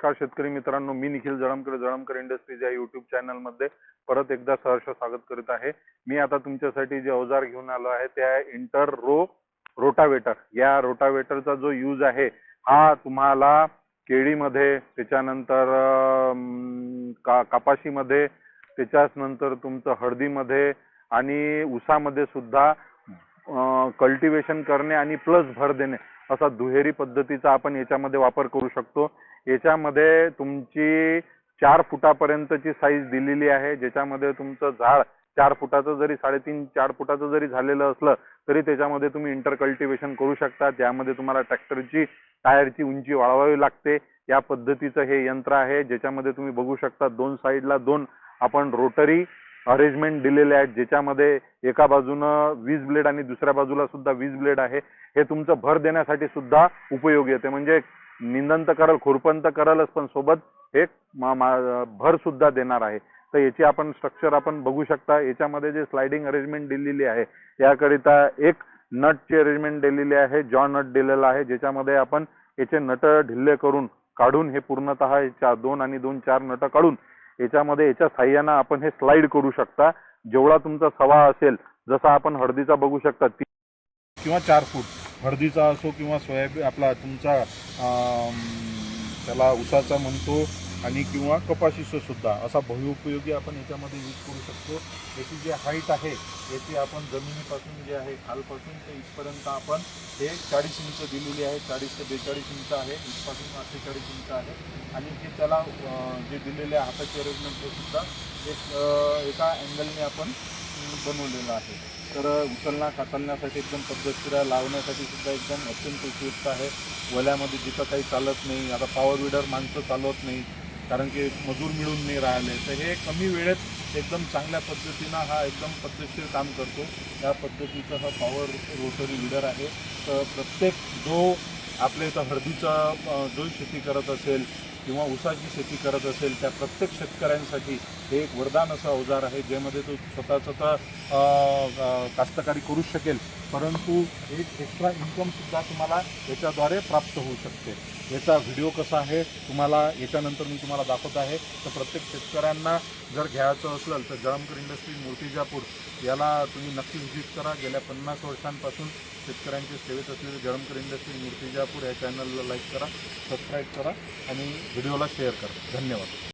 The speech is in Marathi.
नमस्कार शेतकरी मित्रांनो, मी निखिल जळमकर इंडस्ट्रीज या यूट्यूब चॅनलमध्ये परत एकदा सहर्ष स्वागत करीत आहे। मी आता तुमच्यासाठी जे अवजार घेऊन आलो आहे ते आहे इंटर रो रोटावेटर। या रोटावेटरचा जो यूज आहे हा तुम्हाला केळीमध्ये, त्याच्यानंतर कापाशीमध्ये, त्याच्यानंतर तुमचं हळदीमध्ये आणि ऊसामध्ये सुद्धा कल्टिवेशन करणे आणि प्लस भर देणे असा दुहेरी पद्धतीचा आपण याच्यामध्ये वापर करू शकतो। याच्यामध्ये तुमची 4 फुटापर्यंतची साईज दिलेली आहे, ज्याच्यामध्ये तुमचं झाड 4 फुटाचं जरी 3.5-4 फुटाचं जरी झालेलं असलं तरी त्याच्यामध्ये तुम्ही इंटर कल्टिवेशन करू शकता। त्यामध्ये तुम्हाला ट्रॅक्टरची टायरची उंची वाढवावी लागते। या पद्धतीचं हे यंत्र आहे, ज्याच्यामध्ये तुम्ही बघू शकता 2 साईडला 2 आपण रोटरी अरेंजमेंट दिलेले आहेत, ज्याच्यामध्ये एका बाजूनं 20 ब्लेड आणि दुसऱ्या बाजूला सुद्धा 20 ब्लेड आहे। हे तुमचं भर देण्यासाठी सुद्धा उपयोगी येते, म्हणजे निंदन तर करल, खुरपण तर करलच, पण सोबत एक भर सुद्धा देणार आहे। तर याची आपण स्ट्रक्चर आपण बघू शकता। याच्यामध्ये जे स्लाइडिंग अरेंजमेंट दिलेली आहे याकरिता एक नटची अरेंजमेंट दिलेली आहे, जॉ नट दिलेला आहे, ज्याच्यामध्ये आपण याचे नट ढिल्ले करून काढून हे पूर्णतः 2 आणि 2 4 नट काढून याच्यामध्ये याच्या साह्याने आपण हे स्लाइड करू शकता। जेवढा तुमचा सवा असेल, जसा आपण हळदीचा बघू शकता 3 किंवा 4 फूट हळदीचा असो किंवा सोयाबीन आपला तुमचा त्याला ऊसाचा म्हणतो आणि किंवा कपाशीचा सुद्धा असा बहुउपयोगी आपण याच्यामध्ये यूज करू शकतो। याची जी हाईट आहे याची आपण जमिनीपासून जे आहे खालपासून ते इथपर्यंत आपण हे 40 इंच दिलेली आहे, 40 ते 42 इंच आहे, इथपासून 48 इंच आहे। आणि हे त्याला जे दिलेले हाताची अरेंजमेंट हे सुद्धा एका अँगलने आपण बनवलेलं आहे। तर उचलणा काचलण्यासाठी एकदम पद्धतशीर आहे, लावण्यासाठी सुद्धा एकदम अत्यंत उपयुक्त आहे। वल्यामध्ये जिथं काही चालत नाही, आता पॉवर विडर माणसं चालवत नाही कारण की मजूर मिळून नाही राहिले, तर हे कमी वेळेत एकदम चांगल्या पद्धतीनं हा एकदम पद्धतशीर काम करतो। या पद्धतीचा हा पॉवर रोटरी विडर आहे। तर प्रत्येक जो आपल्या इथं हळदीचा जो शेती करत असेल किंवा ऊसाची शेती करत असेल त्या प्रत्येक शेतकऱ्यांसाठी हे एक वरदान असं अवजार आहे, ज्यामध्ये तो स्वतःचं तर कास्तकारी करू शकेल, परंतु एक एक्स्ट्रा इन्कम सुद्धा तुम्हाला याच्याद्वारे प्राप्त होऊ शकते। याचा व्हिडिओ कसा आहे तुम्हाला याच्यानंतर मी तुम्हाला दाखवत आहे। तर प्रत्येक शेतकऱ्यांना जर घ्यायचं असलं तर जळमकर इंडस्ट्री मूर्तिजापूर याला तुम्ही नक्की व्हिजिट करा। गेल्या 50 वर्षांपासून शेतकऱ्यांच्या सेवेत असलेले जळमकर इंडस्ट्री मूर्तिजापूर या चॅनलला लाईक करा, सबस्क्राईब करा आणि व्हिडिओला शेअर करा। धन्यवाद।